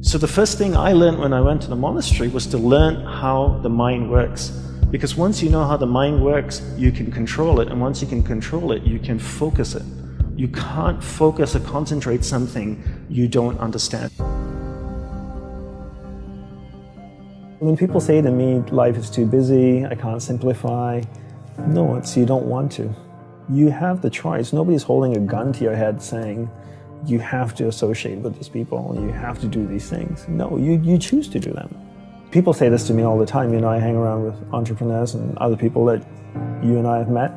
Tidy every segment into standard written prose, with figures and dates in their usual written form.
So the first thing I learned when I went to the monastery was to learn how the mind works. Because once you know how the mind works, you can control it. And once you can control it, you can focus it. You can't focus or concentrate something you don't understand. When people say to me, life is too busy, I can't simplify, no, it's you don't want to. You have the choice. Nobody's holding a gun to your head saying, you have to associate with these people, you have to do these things. No, you choose to do them. People say this to me all the time. You know, I hang around with entrepreneurs and other people that you and I have met.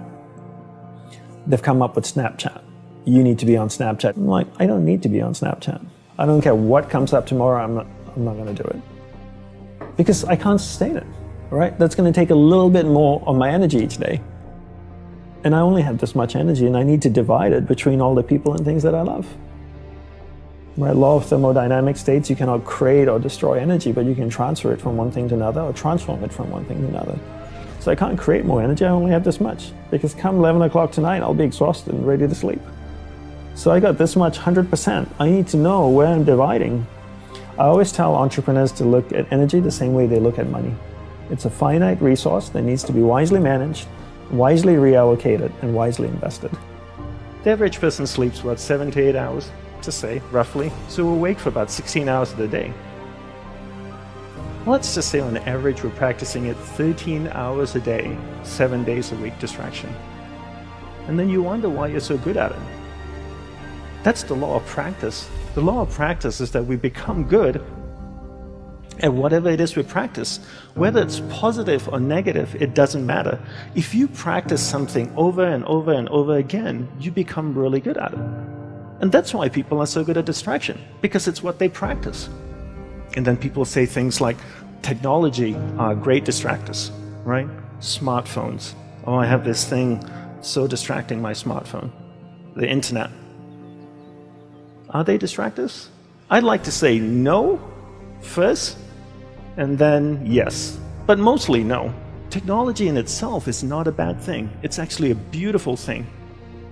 They've come up with Snapchat. You need to be on Snapchat. I'm like, I don't need to be on Snapchat. I don't care what comes up tomorrow, I'm not going to do it. Because I can't sustain it, right? That's going to take a little bit more of my energy each day. And I only have this much energy, and I need to divide it between all the people and things that I love. Right? Law of thermodynamics states you cannot create or destroy energy, but you can transfer it from one thing to another or transform it from one thing to another. So I can't create more energy, I only have this much. Because come 11 o'clock tonight, I'll be exhausted and ready to sleep. So I got this much, 100%. I need to know where I'm dividing. I always tell entrepreneurs to look at energy the same way they look at money. It's a finite resource that needs to be wisely managed, wisely reallocated, and wisely invested. The average person sleeps, what, 7 to 8 hours, to say, roughly. So we're awake for about 16 hours of the day. Let's just say on average we're practicing it 13 hours a day, 7 days a week distraction. And then you wonder why you're so good at it. That's the law of practice. The law of practice is that we become good at whatever it is we practice. Whether it's positive or negative, it doesn't matter. If you practice something over and over and over again, you become really good at it. And that's why people are so good at distraction, because it's what they practice. And then people say things like, technology are great distractors, right? Smartphones. Oh, I have this thing so distracting, my smartphone. The internet. Are they distractors? I'd like to say no first, and then yes. But mostly no. Technology in itself is not a bad thing. It's actually a beautiful thing,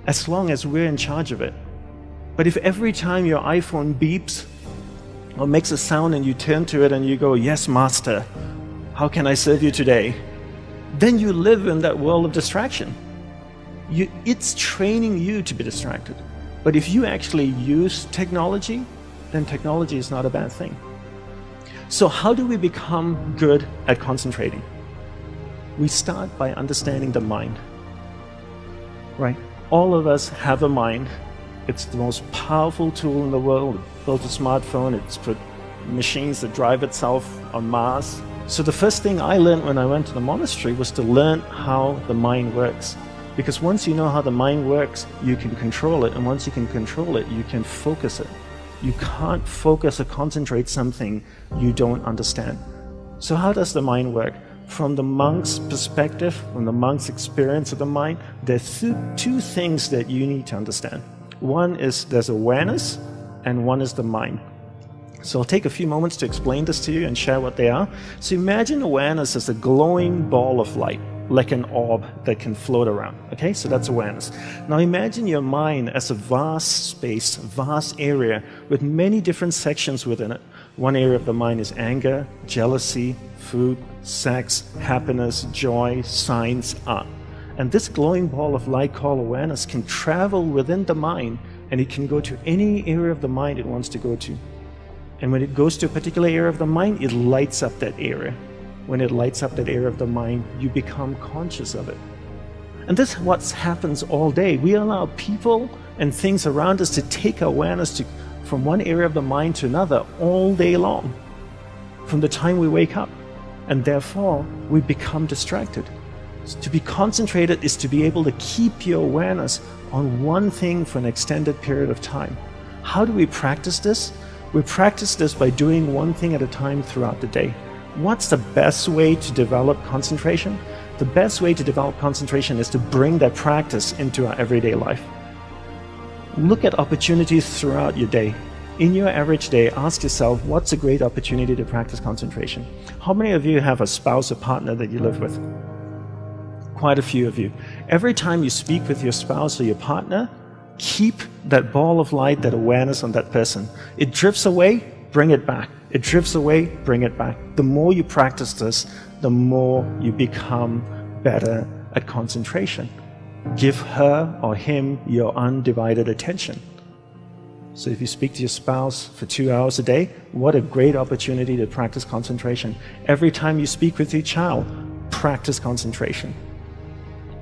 as long as we're in charge of it. But if every time your iPhone beeps or makes a sound and you turn to it and you go, yes, master, how can I serve you today? Then you live in that world of distraction. It's training you to be distracted. But if you actually use technology, then technology is not a bad thing. So how do we become good at concentrating? We start by understanding the mind. Right? All of us have a mind. It's the most powerful tool in the world. It built a smartphone, it's put machines that drive itself on Mars. So the first thing I learned when I went to the monastery was to learn how the mind works. Because once you know how the mind works, you can control it. And once you can control it, you can focus it. You can't focus or concentrate something you don't understand. So how does the mind work? From the monk's perspective, from the monk's experience of the mind, there's two things that you need to understand. One is there's awareness, and one is the mind. So I'll take a few moments to explain this to you and share what they are. So imagine awareness as a glowing ball of light, like an orb that can float around. Okay, so that's awareness. Now imagine your mind as a vast space, vast area with many different sections within it. One area of the mind is anger, jealousy, food, sex, happiness, joy, science, art. And this glowing ball of light called awareness can travel within the mind, and it can go to any area of the mind it wants to go to. And when it goes to a particular area of the mind, it lights up that area. When it lights up that area of the mind, you become conscious of it. And this is what happens all day. We allow people and things around us to take awareness from one area of the mind to another all day long, from the time we wake up. And therefore, we become distracted. To be concentrated is to be able to keep your awareness on one thing for an extended period of time. How do we practice this? We practice this by doing one thing at a time throughout the day. What's the best way to develop concentration? The best way to develop concentration is to bring that practice into our everyday life. Look at opportunities throughout your day. In your average day, ask yourself, what's a great opportunity to practice concentration? How many of you have a spouse or partner that you live with? Quite a few of you. Every time you speak with your spouse or your partner, keep that ball of light, that awareness on that person. It drifts away, bring it back. It drifts away, bring it back. The more you practice this, the more you become better at concentration. Give her or him your undivided attention. So if you speak to your spouse for 2 hours a day, what a great opportunity to practice concentration. Every time you speak with your child, practice concentration.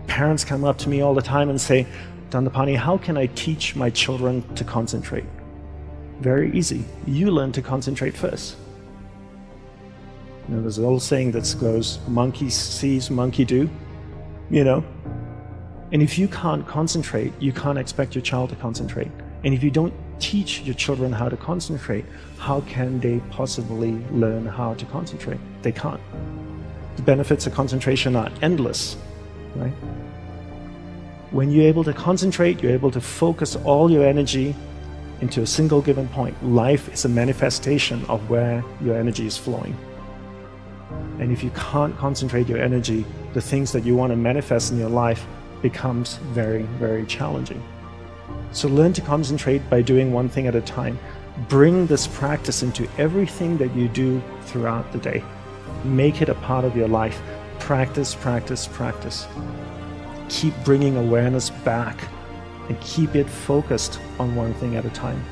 Parents come up to me all the time and say, Dandapani, how can I teach my children to concentrate? Very easy. You learn to concentrate first. There's an old saying that goes, monkey sees, monkey do, And if you can't concentrate, you can't expect your child to concentrate. And if you don't teach your children how to concentrate, how can they possibly learn how to concentrate? They can't. The benefits of concentration are endless, right? When you're able to concentrate, you're able to focus all your energy into a single given point. Life is a manifestation of where your energy is flowing. And if you can't concentrate your energy, the things that you want to manifest in your life becomes very, very challenging. So learn to concentrate by doing one thing at a time. Bring this practice into everything that you do throughout the day. Make it a part of your life. Practice, practice, practice. Keep bringing awareness back and keep it focused on one thing at a time.